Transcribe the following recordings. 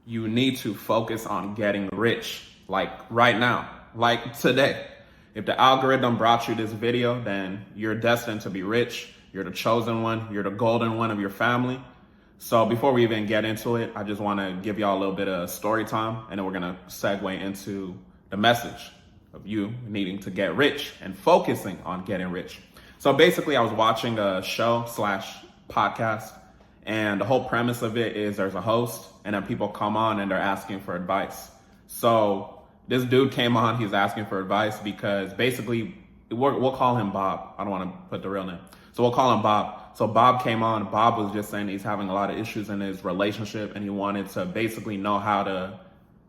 you need to focus on getting rich, like right now, like today. If the algorithm brought you this video, then you're destined to be rich. You're the chosen one. You're the golden one of your family. So before we even get into it, I just want to give y'all a little bit of story time, and then we're going to segue into the message of you needing to get rich and focusing on getting rich. So basically, I was watching a show / podcast, and the whole premise of it is there's a host, and then people come on and they're asking for advice. So this dude came on, he's asking for advice because basically, we'll call him Bob. I don't want to put the real name. So we'll call him Bob. So Bob came on. Bob was just saying he's having a lot of issues in his relationship, and he wanted to basically know how to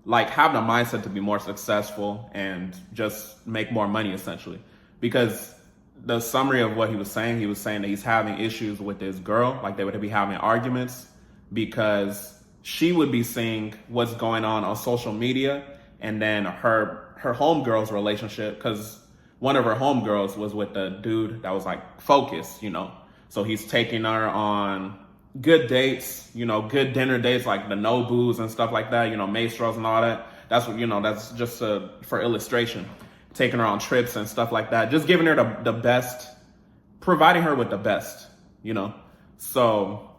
have the mindset to be more successful and just make more money, essentially. Because the summary of what he was saying that he's having issues with his girl, like they would be having arguments because she would be seeing what's going on social media, and then her homegirl's relationship, because one of her homegirls was with the dude that was like focused, So he's taking her on good dates, good dinner dates, like the no booze and stuff like that, maestros and all that. That's what, that's just for illustration. Taking her on trips and stuff like that, just giving her the best, providing her with the best, So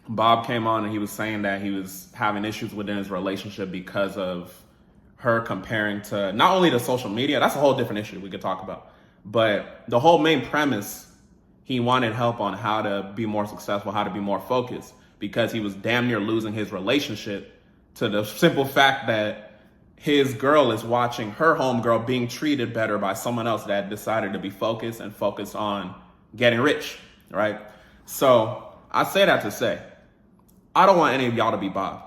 Bob came on and he was saying that he was having issues within his relationship because of her comparing to not only the social media, that's a whole different issue we could talk about, but the whole main premise, he wanted help on how to be more successful, how to be more focused, because he was damn near losing his relationship to the simple fact that his girl is watching her homegirl being treated better by someone else that decided to be focused and focus on getting rich, right? So I say that to say, I don't want any of y'all to be Bob.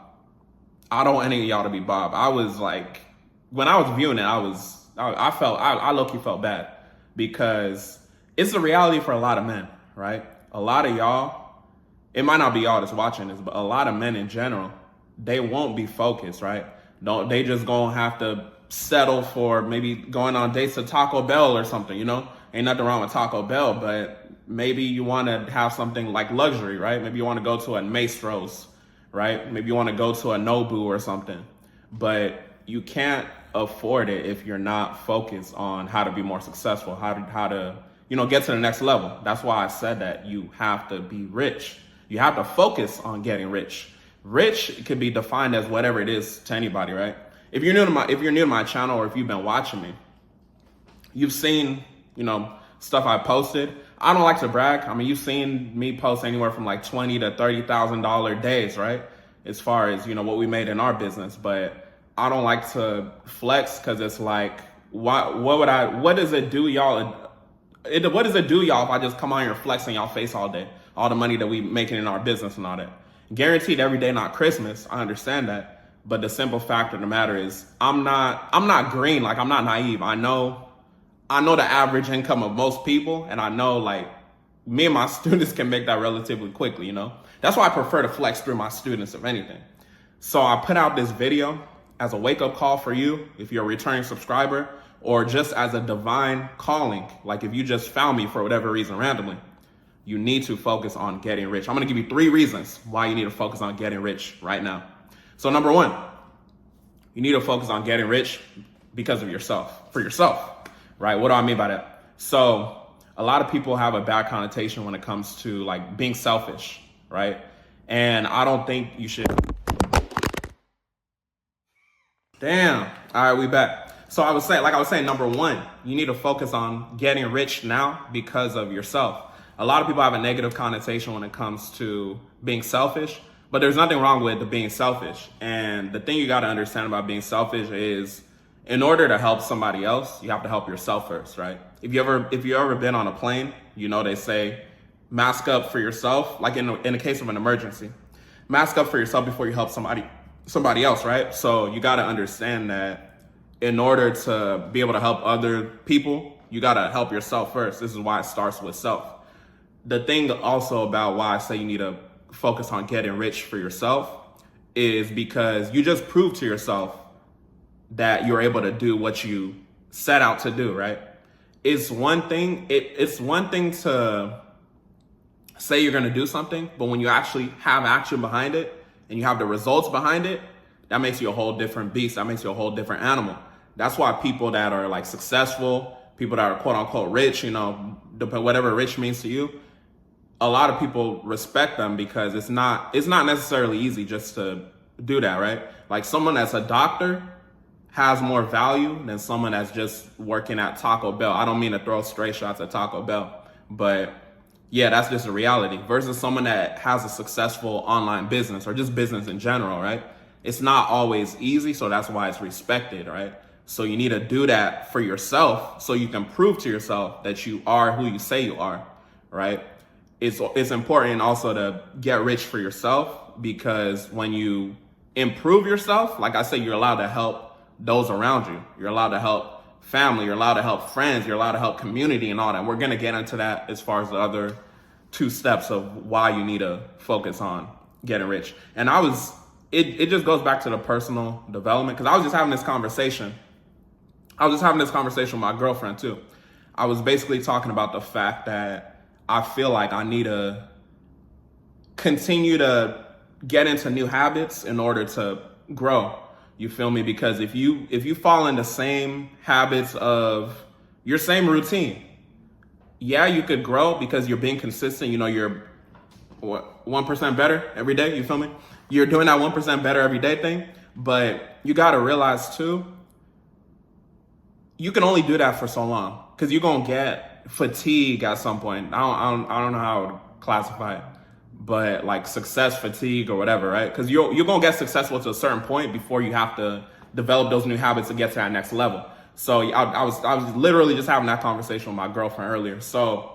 I don't want any of y'all to be Bob. I was like, when I was viewing it, I low-key felt bad, because it's the reality for a lot of men, right? A lot of y'all, it might not be y'all that's watching this, but a lot of men in general, they won't be focused, right? They just gonna have to settle for maybe going on dates to Taco Bell or something, Ain't nothing wrong with Taco Bell, but maybe you want to have something like luxury, right? Maybe you want to go to a Maestros, right? Maybe you want to go to a Nobu or something, but you can't afford it if you're not focused on how to be more successful, how to get to the next level. That's why I said that you have to be rich. You have to focus on getting rich. Rich could be defined as whatever it is to anybody, right? If you're new to my channel, or if you've been watching me, you've seen, stuff I posted. I don't like to brag. I mean, you've seen me post anywhere from like $20,000 to $30,000 days, right? As far as, what we made in our business. But I don't like to flex, because it's like, what does it do y'all? What does it do y'all if I just come on here and flex in y'all face all day? All the money that we making in our business and all that. Guaranteed every day, not Christmas. I understand that. But the simple fact of the matter is I'm not green. Like, I'm not naive. I know the average income of most people, and I know like me and my students can make that relatively quickly, That's why I prefer to flex through my students, if anything. So I put out this video as a wake-up call for you if you're a returning subscriber, or just as a divine calling. Like, if you just found me for whatever reason randomly, you need to focus on getting rich. I'm going to give you 3 reasons why you need to focus on getting rich right now. So number 1, you need to focus on getting rich because of yourself, for yourself, right? What do I mean by that? So a lot of people have a bad connotation when it comes to like being selfish, right? And I don't think you should. Damn. All right, we back. So I was saying, number 1, you need to focus on getting rich now because of yourself. A lot of people have a negative connotation when it comes to being selfish, but there's nothing wrong with being selfish. And the thing you got to understand about being selfish is, in order to help somebody else, you have to help yourself first, right? If you ever been on a plane, they say mask up for yourself, like in the case of an emergency. Mask up for yourself before you help somebody else, right? So you got to understand that in order to be able to help other people, you got to help yourself first. This is why it starts with self. The thing also about why I say you need to focus on getting rich for yourself is because you just proved to yourself that you're able to do what you set out to do, right? It's one thing to say you're going to do something, but when you actually have action behind it and you have the results behind it, that makes you a whole different beast. That makes you a whole different animal. That's why people that are like successful, people that are quote unquote rich, whatever rich means to you, a lot of people respect them because it's not necessarily easy just to do that, right? Like someone that's a doctor has more value than someone that's just working at Taco Bell. I don't mean to throw straight shots at Taco Bell, but yeah, that's just a reality. Versus someone that has a successful online business or just business in general, right? It's not always easy, so that's why it's respected, right? So you need to do that for yourself so you can prove to yourself that you are who you say you are, right? It's important also to get rich for yourself, because when you improve yourself, like I said, you're allowed to help those around you. You're allowed to help family. You're allowed to help friends. You're allowed to help community and all that. We're going to get into that as far as the other 2 steps of why you need to focus on getting rich. And it just goes back to the personal development, because I was just having this conversation. With my girlfriend too. I was basically talking about the fact that I feel like I need to continue to get into new habits in order to grow. You feel me? Because if you fall in the same habits of your same routine, yeah, you could grow because you're being consistent. You're 1% better every day. You feel me? You're doing that 1% better every day thing. But you got to realize too, you can only do that for so long, because you're going to get fatigue at some point. I don't know how I would classify it, but like success fatigue or whatever, right? Because you're going to get successful to a certain point before you have to develop those new habits to get to that next level. So I was literally just having that conversation with my girlfriend earlier. So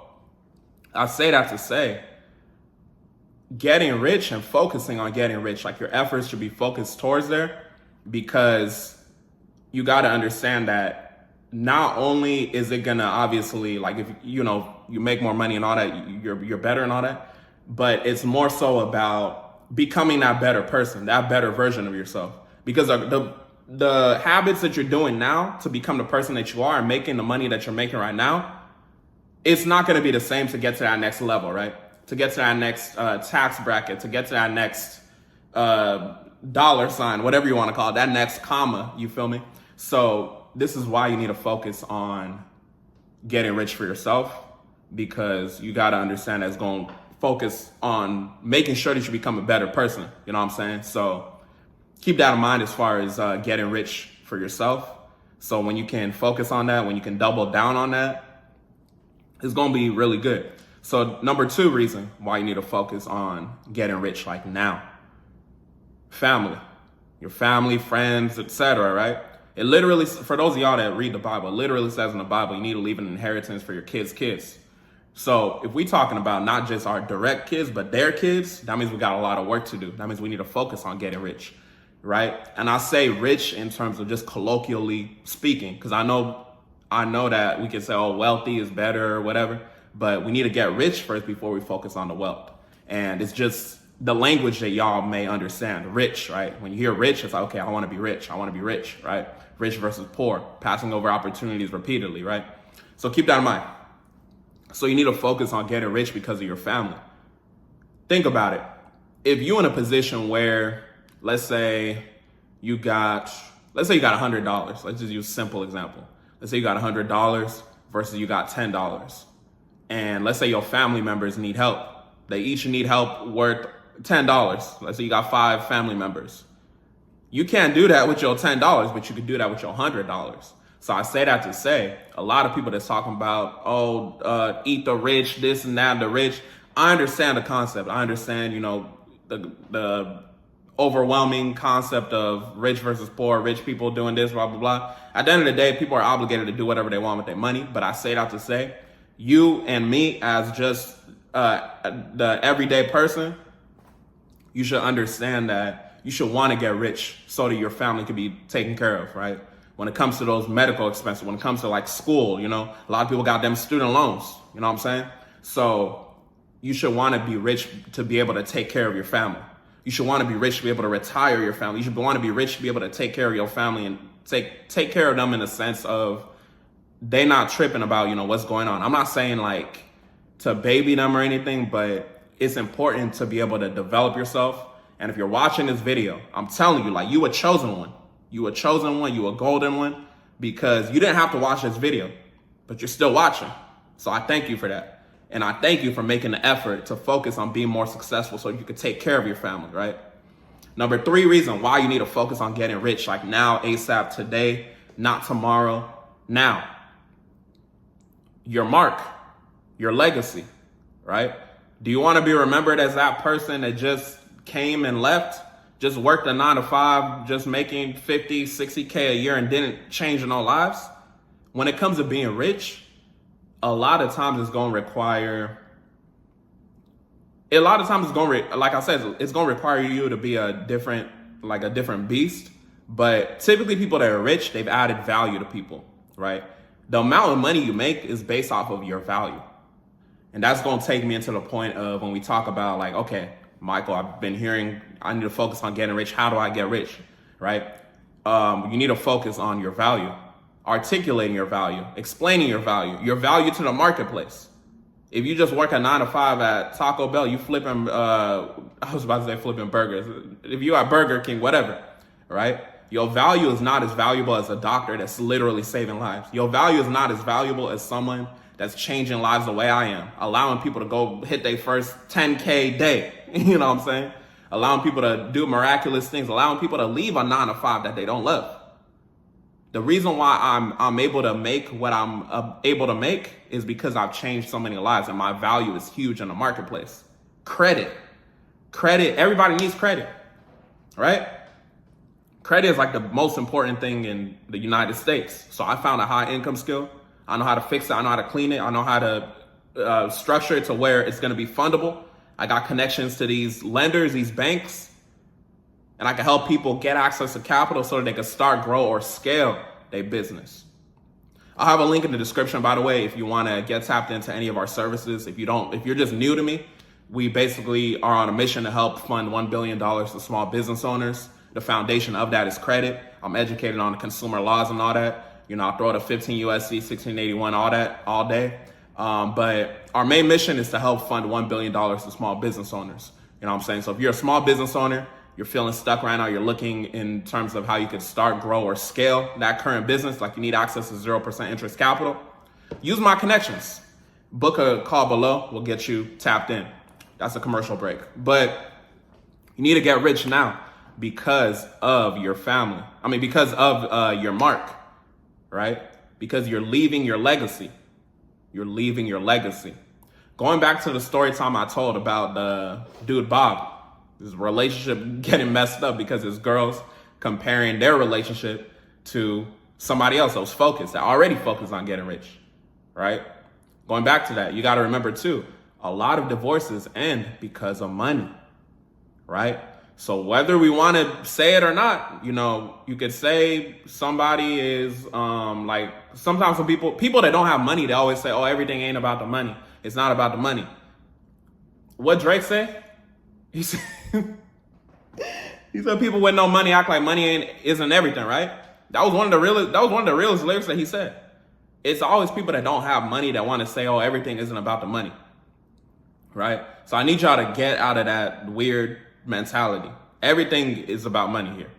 I say that to say, getting rich and focusing on getting rich, like your efforts should be focused towards there, because you got to understand that not only is it gonna obviously, like, if you make more money and all that, you're better and all that, but it's more so about becoming that better person, that better version of yourself. Because the habits that you're doing now to become the person that you are and making the money that you're making right now, it's not going to be the same to get to that next level, right? To get to that next tax bracket, to get to that next dollar sign, whatever you want to call it, that next comma, you feel me? So this is why you need to focus on getting rich for yourself, because you got to understand that it's going to focus on making sure that you become a better person. You know what I'm saying? So keep that in mind as far as getting rich for yourself. So when you can focus on that, when you can double down on that, it's going to be really good. So number 2 reason why you need to focus on getting rich like now. Family. Your family, friends, etc., right? It literally, for those of y'all that read the Bible, it literally says in the Bible, you need to leave an inheritance for your kids' kids. So if we're talking about not just our direct kids, but their kids, that means we got a lot of work to do. That means we need to focus on getting rich, right? And I say rich in terms of just colloquially speaking, because I know that we can say, oh, wealthy is better or whatever, but we need to get rich first before we focus on the wealth. And it's just the language that y'all may understand, rich, right? When you hear rich, it's like, okay, I want to be rich. I want to be rich, right? Rich versus poor, passing over opportunities repeatedly, right? So keep that in mind. So you need to focus on getting rich because of your family. Think about it. If you're in a position where, let's say you got $100. Let's just use a simple example. Let's say you got $100 versus you got $10. And let's say your family members need help. They each need help worth $10. Let's say you got 5 family members. You can't do that with your $10, but you could do that with your $100. So I say that to say, a lot of people that's talking about, eat the rich, this and that, the rich. I understand the concept. I understand, the overwhelming concept of rich versus poor, rich people doing this, blah, blah, blah. At the end of the day, people are obligated to do whatever they want with their money. But I say that to say, you and me as just the everyday person, you should understand that you should want to get rich so that your family can be taken care of, right? When it comes to those medical expenses, when it comes to like school, a lot of people got them student loans, you know what I'm saying? So you should want to be rich to be able to take care of your family. You should want to be rich to be able to retire your family. You should want to be rich to be able to take care of your family and take care of them in the sense of they not tripping about, what's going on. I'm not saying like to baby them or anything, but it's important to be able to develop yourself And if you're watching this video, I'm telling you, like, you a chosen one. You a chosen one, you a golden one, because you didn't have to watch this video, but you're still watching. So I thank you for that. And I thank you for making the effort to focus on being more successful so you can take care of your family, right? Number 3 reason why you need to focus on getting rich, like now, ASAP, today, not tomorrow, now. Your mark, your legacy, right? Do you want to be remembered as that person that just came and left, just worked a 9 to 5, just making 50, 60K a year and didn't change no lives? When it comes to being rich, a lot of times it's going to require, like I said, it's going to require you to be a different beast. But typically people that are rich, they've added value to people, right? The amount of money you make is based off of your value. And that's going to take me into the point of when we talk about like, okay, Michael, I've been hearing, I need to focus on getting rich. How do I get rich, right? You need to focus on your value, articulating your value, explaining your value to the marketplace. If you just work a 9 to 5 at Taco Bell, you flipping, I was about to say flipping burgers. If you at Burger King, whatever, right? Your value is not as valuable as a doctor that's literally saving lives. Your value is not as valuable as someone that's changing lives the way I am, allowing people to go hit their first 10K day. You know what I'm saying? Allowing people to do miraculous things, allowing people to leave a 9 to 5 that they don't love. The reason why I'm able to make what I'm able to make is because I've changed so many lives and my value is huge in the marketplace. Credit, everybody needs credit, right? Credit is like the most important thing in the United States. So I found a high income skill. I know how to fix it. I know how to clean it. I know how to structure it to where it's going to be fundable. I got connections to these lenders, these banks, and I can help people get access to capital so that they can start, grow, or scale their business. I'll have a link in the description, by the way, if you want to get tapped into any of our services. If you're just new to me, we basically are on a mission to help fund $1 billion to small business owners. The foundation of that is credit. I'm educated on the consumer laws and all that. You know, I'll throw the 15 USC, 1681, all that all day. But our main mission is to help fund $1 billion to small business owners. You know what I'm saying? So if you're a small business owner, you're feeling stuck right now, you're looking in terms of how you could start, grow, or scale that current business, like you need access to 0% interest capital, use my connections. Book a call below, we'll get you tapped in. That's a commercial break. But you need to get rich now because of your family. Because of your mark, right? Because you're leaving your legacy. You're leaving your legacy. Going back to the story time I told about the dude Bob, his relationship getting messed up because his girls comparing their relationship to somebody else that was focused, that already focused on getting rich, right? Going back to that, you got to remember too, a lot of divorces end because of money, right? So whether we want to say it or not, you know, you could say somebody is like, sometimes some people that don't have money, they always say, oh, everything ain't about the money. It's not about the money. What Drake say? He said, he said people with no money act like money isn't everything, right? That was one of the realest lyrics that he said. It's always people that don't have money that want to say, oh, everything isn't about the money, right? So I need y'all to get out of that weird mentality. Everything is about money here,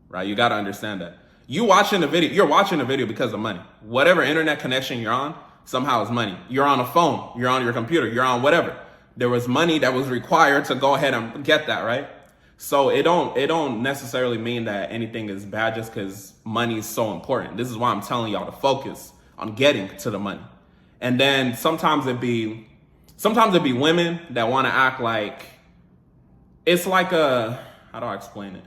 right? You got to understand that. You're watching the video because of money. Whatever internet connection you're on, somehow is money. You're on a phone, you're on your computer, you're on whatever. There was money that was required to go ahead and get that, right? So it don't necessarily mean that anything is bad just because money is so important. This is why I'm telling y'all to focus on getting to the money. And then sometimes it be women that want to act like it's like how do I explain it?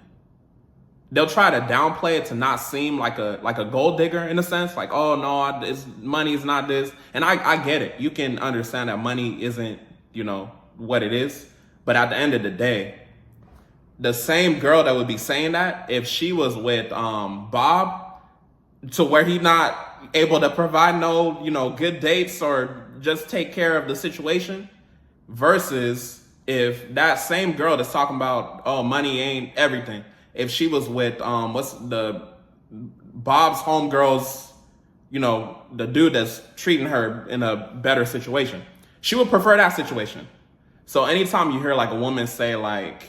They'll try to downplay it to not seem like a gold digger in a sense, like, oh no, money is not this. And I get it. You can understand that money isn't, you know, what it is. But at the end of the day, the same girl that would be saying that, if she was with Bob, to where he not able to provide no, you know, good dates or just take care of the situation, versus if that same girl that's talking about, oh, money ain't everything, if she was with Bob's homegirls, you know, the dude that's treating her in a better situation, she would prefer that situation. So anytime you hear like a woman say like,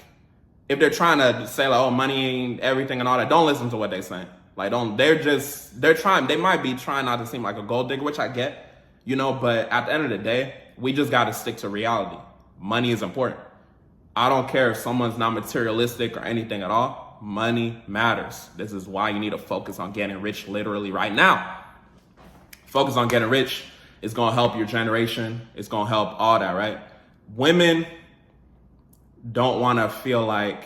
if they're trying to say like, oh, money ain't everything and all that, don't listen to what they're saying. Like, they might be trying not to seem like a gold digger, which I get, you know, but at the end of the day, we just got to stick to reality. Money is important. I don't care if someone's not materialistic or anything at all. Money matters. This is why you need to focus on getting rich literally right now. Focus on getting rich. It's going to help your generation. It's going to help all that, right? Women don't want to feel like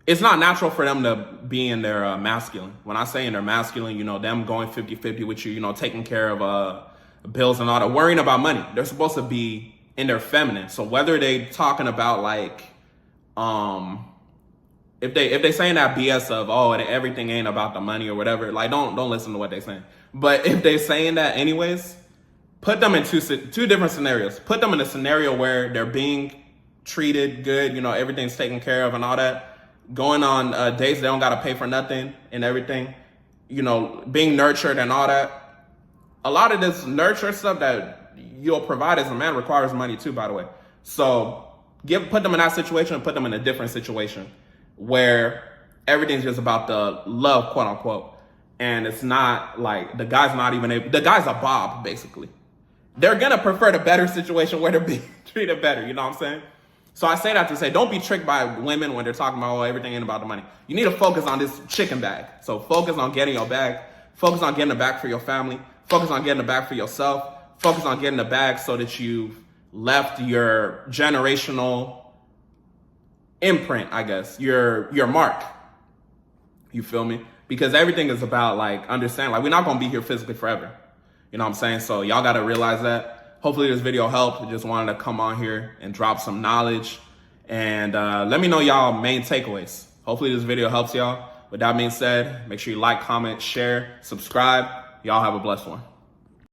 it's not natural for them to be in their masculine. When I say in their masculine, you know, them going 50-50 with you, you know, taking care of bills and all that, worrying about money. They're supposed to be in their feminine. So whether they talking about like, if they saying that BS of, oh, everything ain't about the money or whatever, like don't listen to what they saying. But if they saying that anyways, put them in two different scenarios. Put them in a scenario where they're being treated good, you know, everything's taken care of and all that. Going on dates, they don't got to pay for nothing and everything, you know, being nurtured and all that. A lot of this nurture stuff that you'll provide as a man requires money too, by the way. So put them in that situation and put them in a different situation where everything's just about the love, quote unquote. And it's not like the guy's a Bob, basically. They're going to prefer the better situation where they're being treated better. You know what I'm saying? So I say that to say, don't be tricked by women when they're talking about, oh, everything ain't about the money. You need to focus on this chicken bag. So focus on getting your bag. Focus on getting a bag for your family. Focus on getting a bag for yourself. Focus on getting a bag so that you've left your generational imprint, I guess, your mark. You feel me? Because everything is about like understanding, like we're not going to be here physically forever. You know what I'm saying? So y'all got to realize that. Hopefully this video helped. I just wanted to come on here and drop some knowledge. And let me know y'all main takeaways. Hopefully this video helps y'all. With that being said, make sure you like, comment, share, subscribe. Y'all have a blessed one.